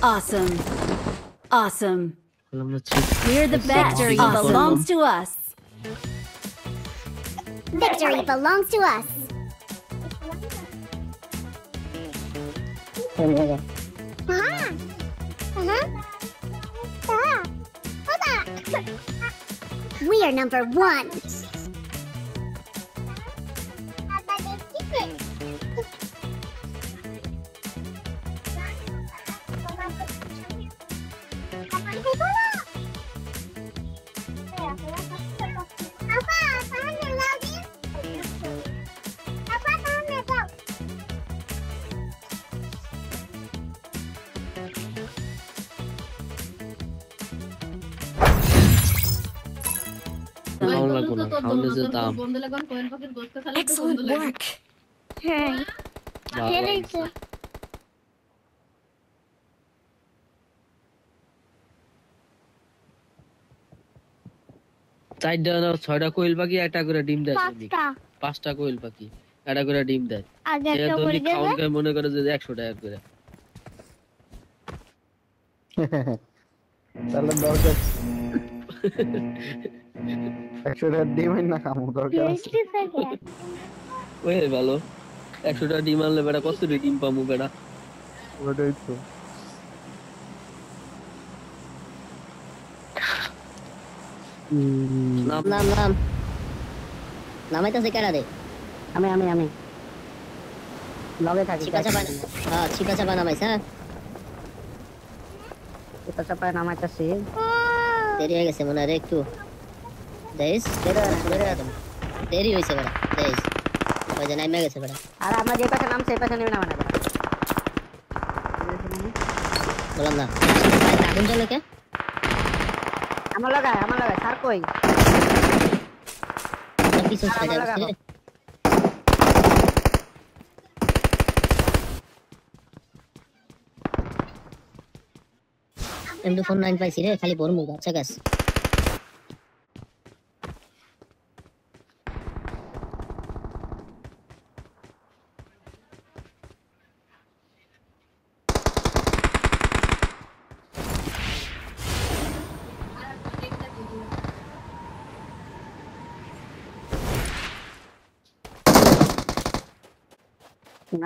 Awesome. Awesome. We're the best. Victory belongs to us. Victory belongs to us. We are number one. Excellent work. চারটা না ছয়টা কোয়েল পাখি একটা করে ডিম দেয়। পাঁচটা কোয়েল পাখি একটা করে ডিম দেয়। মনে করে যে 100 টাকা করে। তাহলে দরকার 100 টাকা ডিম না খামো দরকার আছে। ওই ভালো 100 টাকা ডিম আনলে বেটা কত ডিম পামু বেটা। ওটাই তো। নাম নামাইতাছে কেডা রে? আমি লগে থাকি। চিপা চাপা নামাইছ? হ্যাঁ চিপা চাপা নামাইতাছি। দেরি হয়ে গেছে মনে হয় একটু। দেশ দেরি হয়েছে বেটা। দেশ ওই যে নামে গেছে বেটা। আর আমরা যে পাশে নামছে এই পাশে নেমে নামানা বেটা। বললাম না আগুন জ্বলে কে? আমার লাগায় স্যার কই? কিছু সাইডে আছে। M249 পাইছি রে, খালি বড় মুখ আচ্ছা গাছ।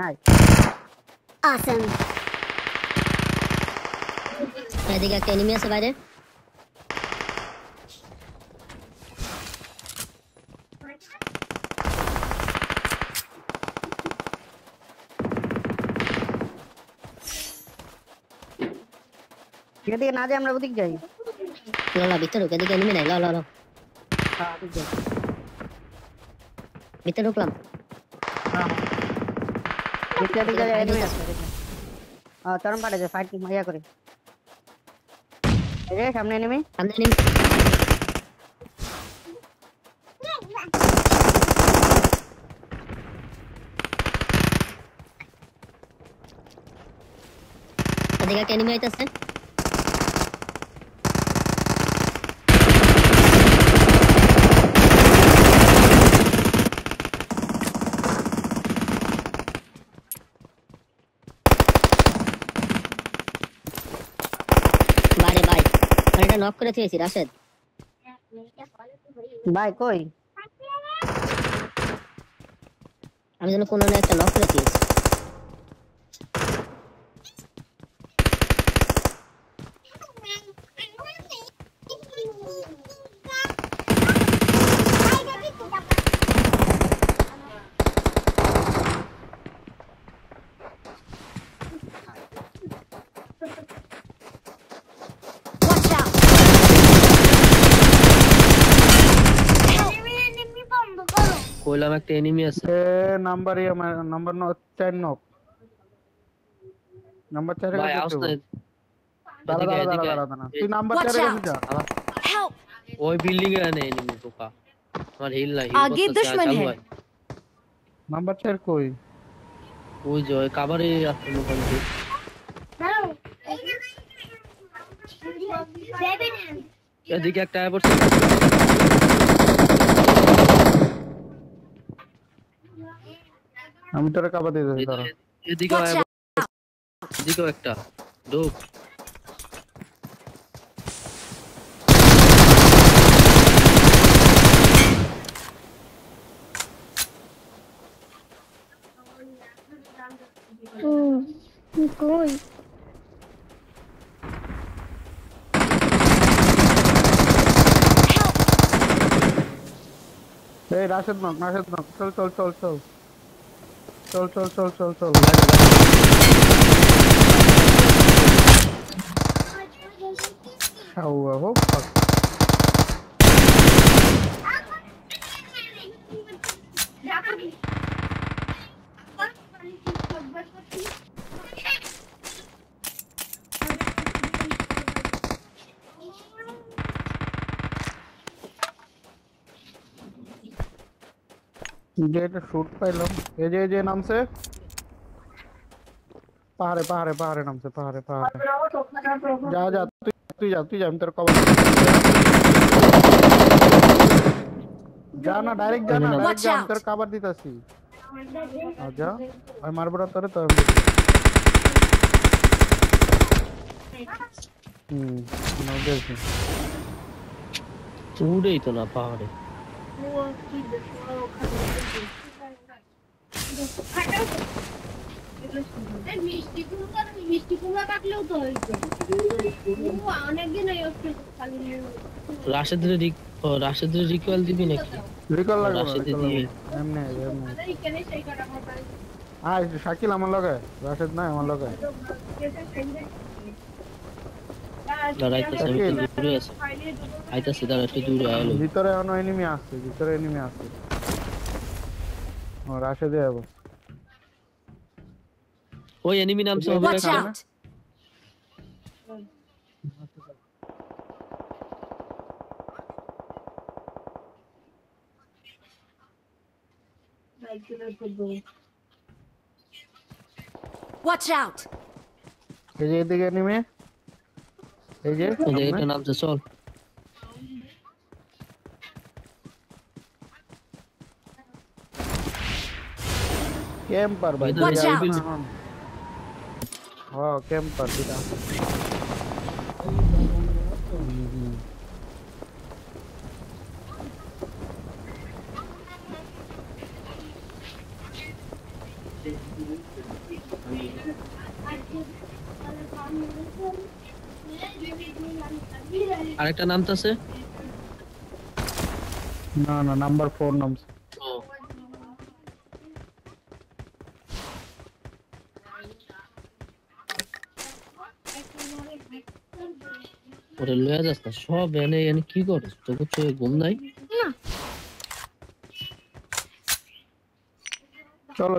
Nice. Awesome. এদিকে একটা এনিমি আছে বাইরে। এদিকে না যাই আমরা ওদিকে যাই। না ভিতরে ঢুকে এদিকে এনিমি নাই। ল হ্যাঁ ঠিক আছে। ভিতরে ঢুকলাম। হ্যাঁ ভিতরে যাই এনিমি আছে। চরম পাড়ে যে ফাইট মাইয়া করে। এই যে সামনে এনিমি। এদিকে একটা এনিমি আইতাছে। নক করে দিয়েছি রাশেদ। ভাই কই? আমি যেন কোন একটা নক করে দিয়েছি। কইলাম একটা এনিমি আছে। Number 4 knock. নাম্বার 4 এ ভাই আউস নাই। দাঁড়া তুই নাম্বার 4 এ যা। ওই বিল্ডিং এ আনে এনিমি পোকা। আমার হিল নাই। आगे दुश्मन है। নাম্বার 4 কই? ওই যে ওই কভারে আছে মোটামুটি। এদিকে একটা আইবর। আমি তোরে কভার দিয়ে দেব। এদিকে একটা ঢোক কই এই রাশেদ নক চল চল চল চল চল চল চল চল চল How fuck. যে এটা শুট পাইলাম এই যে নামছে পাহাড়ে নামছে পাহাড়ে যা তুই যা আমি তোর কভার যা না ডাইরেক্ট যা আমি তোর কভার দিতাছি যা আমি মারবো না তোরে তো উড়েই তো না পাহাড়ে রাশেদের রিকয়েল দিবি নাকি রিকল লাগবে রাশেদে দিয়ে এমনি শাকিল আমার লগে রাশেদ না আমার লগে লড়াইতেছে আমি তো দূরে আছি আইতাছে দাঁড়া একটু দূরে আইলো ভিতরে এখনো এনিমি আসছে ও রাশেদে যাবো ওই এনিমি নামছে হবে Watch out! Watch out! এই যে এদিকে এনিমি এই যে এটা নামছে চল ক্যাম্পার ভাই Watch out! হ্যাঁ ক্যাম্পার দিটা আরেকটা নামতাছে না নাম্বার 4 নামছে ওরে লয়ে যাস না সব এনে কি করছ তোকে চোখে ঘুম নাই চলো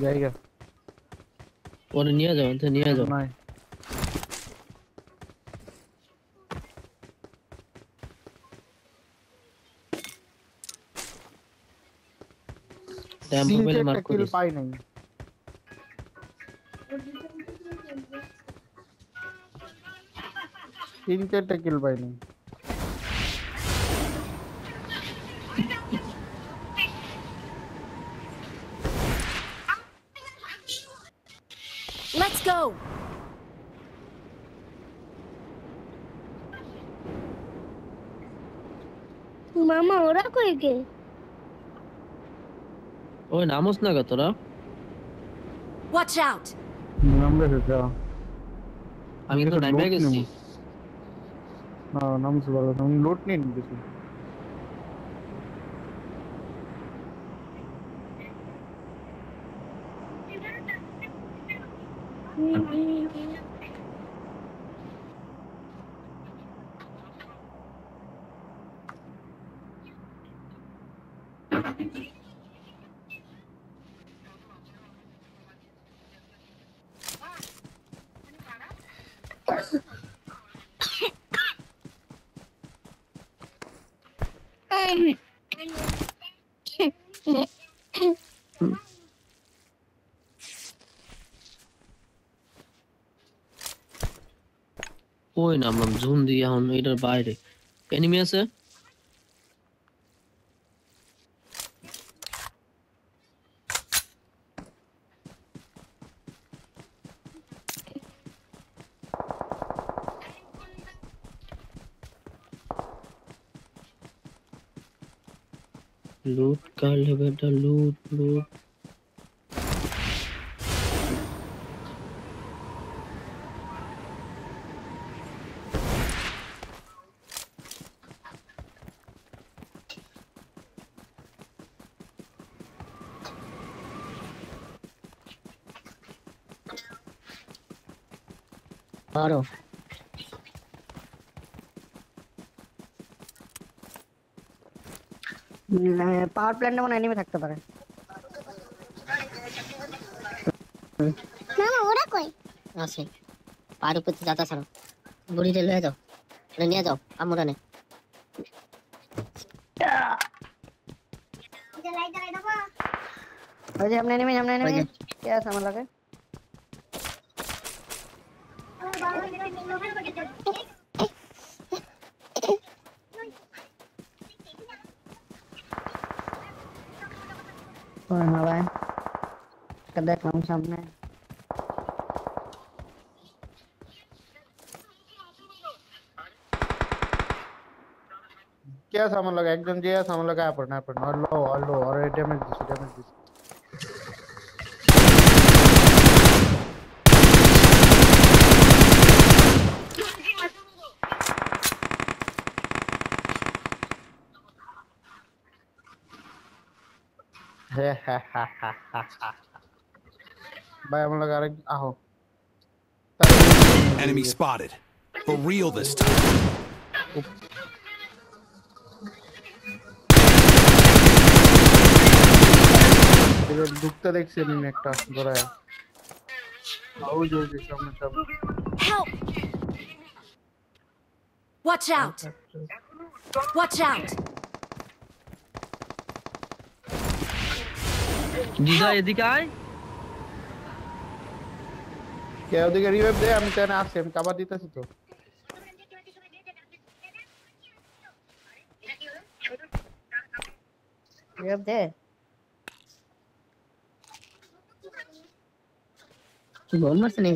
জায়গা ওরে নিয়ে যাও নাই ড্যাম মোবাইলে মার্ক করে পাই নাই তিনটা কিল পাই নাই Let's go! মামা ওরা কই গে ওই নামস না গো তোরা Watch out! নামবে যা আমি তো নাইমে গেছি না নামছে বলো আমি লুট নিন কিছু ওই নামলাম জুম দিয়ে এখন এটার বাইরে এনিমি আছে লুট कर ले बेटा लूट लूट मारो পাওয়ার প্ল্যান্টে মনে এনিমি থাকতে পারে মামা ওরা কই আছে পার উপর যাতা ছাড়ো বুড়ি রে লয়ে যাও এটা নিয়ে যাও আমরা নে ওই যে সামনে এনিমি কে আছে আমার লাগে ওই না ভাই দেখলাম সামনে क्या सामान लगा एकदम जे सामान लगा पर और लो और डैमेज दिस भाई हम लगा रहे आहो Enemy spotted. For real this time. ঢুকতে দেখছি আমি একটা ধরায় আও জলদি সামনে Help! Watch out! Watch out! দিদা এদিকে আয় কে ওদিকে রিভাইভ দে আমি তেনে আসছি আমি কভার দিতেছি তো রিভাইভ দে বল মারছ নি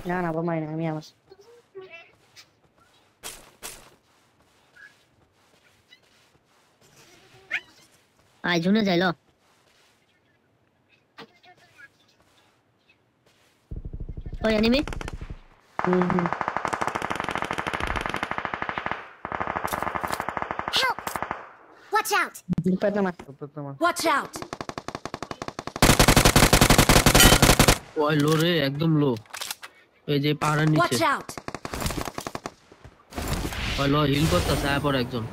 না বোমাই না আমি আমার আই জুনে যাইলো ওই enemy Help! Watch out! Watch out! ওই লো রে একদম লো এই যে পাহাড়ের নিচে Watch out! ওই লো হিল করতেছে আয় পর একজন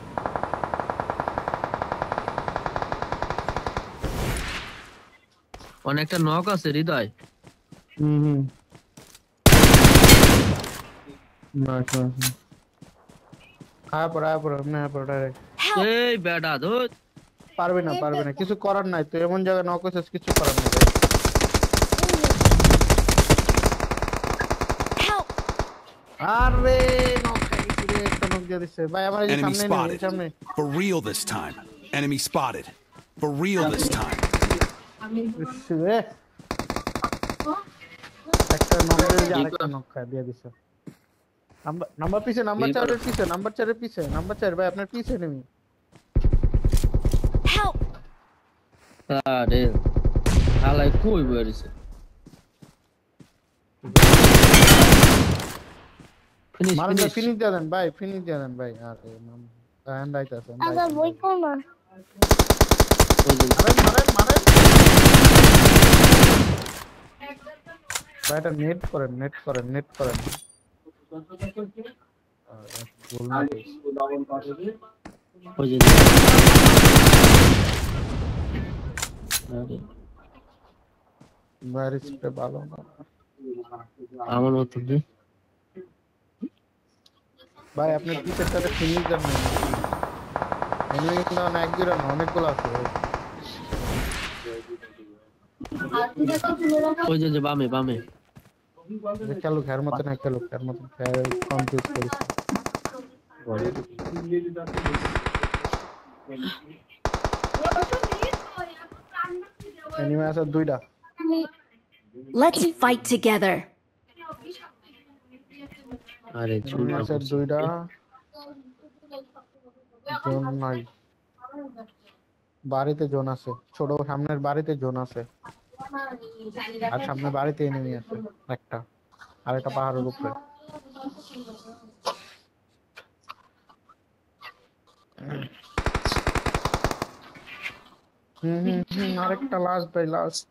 অনেকটা নক আছে হৃদয় আয় পর না পর ডাইরেক্ট এই বেটা ধুত পারবে না কিছু করার নাই তো এমন জায়গা নক হইছিস কিছু করার নাই Help! আরে নক খাইছি রে একটা নক দিয়ে দিছে ভাই আমার এই Enemy সামনে spotted. সামনে For real this time. Enemy spotted. For real this time. রে একটা নক দিয়ে আরেকটা নক খাই দিয়ে দিছে নাম্বার পিছে নাম্বার 4 এর পিছে নাম্বার 4 ভাই আপনার পিছে নেমি Help! আরে হালাই কই বেরিছে ফিনিশ দিয়ে দেন ভাই আরে নাম হ্যান্ড আইতাছে আগে বই কোন না মারেন ভাইটা নেট করেন ওই যে আরে ভাইরাস পে ভালো না আমার মতো যে ভাই আপনি পিছেরটাতে ফিনিশ দেন না এমনি কিন্তু না একদিন না অনেকগুলো আছে ওই যে বামে খেলো খেয়ার মতন খেয়ার কমপ্লিট করেছি এনিমে আছে দুইটা Let's fight together. আরে এনিমে আছে দুইটা জন নাই বাড়িতে জোন আছে, ছোট সামনের বাড়িতে জোন আছে, আর সামনের বাড়িতে এনিমি আছে একটা, আর একটা পাহাড়ের উপরে। আরেকটা লাস্ট ভাই, লাস্ট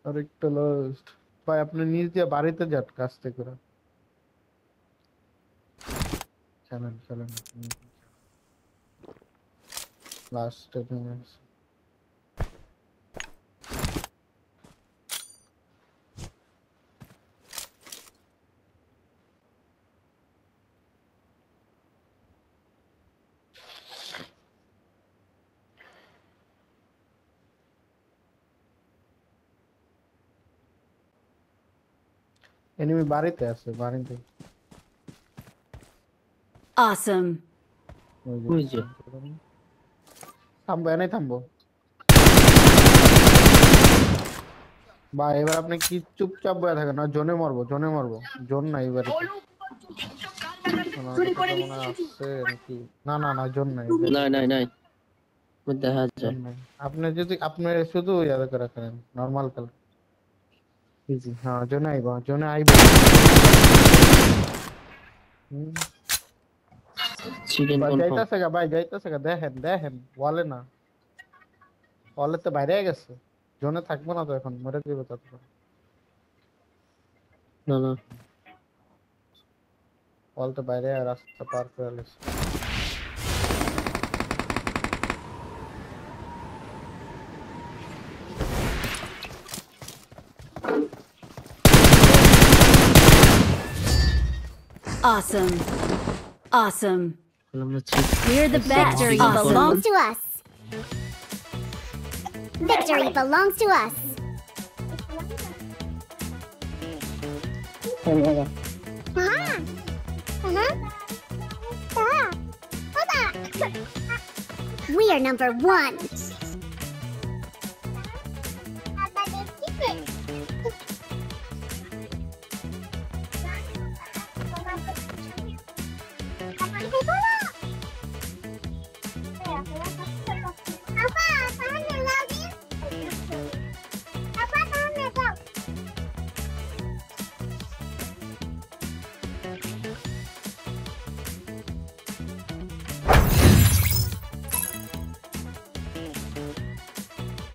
আরেকটা লাস্ট ভাই। আপনি নিজ দিয়ে বাড়িতে যান কাজতে করে। চলেন চলেন, লাস্ট এনিমি বাড়িতে আছে, বাড়িতে। Awesome. ওই যে থামবো, এনেই থামবো ভাই। এবার আপনি কি চুপচাপ বয়ে থাকেন? না জোনে মারবো, জোনে মারবো। জোন নাই এবারে, না না না জোন নাই, নাই নাই নাই দেখা যায়। আপনি যদি আপনি শুধু ইয়াদ করে রাখেন নরমাল খেলা। ইজি, হ্যাঁ জোনে আইবো, জোনে আইবো। চিকেন ভাই কনফার্ম। যাইতাছে গা ভাই, যাইতাছে গা। দেখেন দেখেন, ওয়ালে না, ওয়ালে তো বাইরে গেছে। জোনে থাকবো না তো এখন, মরে যাবে তারপর। না না ওয়াল তো বাইরে, রাস্তা পার করে গেছে। Awesome. Awesome. আমরা ঠিক We're the best. Victory belongs to us. Victory belongs to us. We are number 1.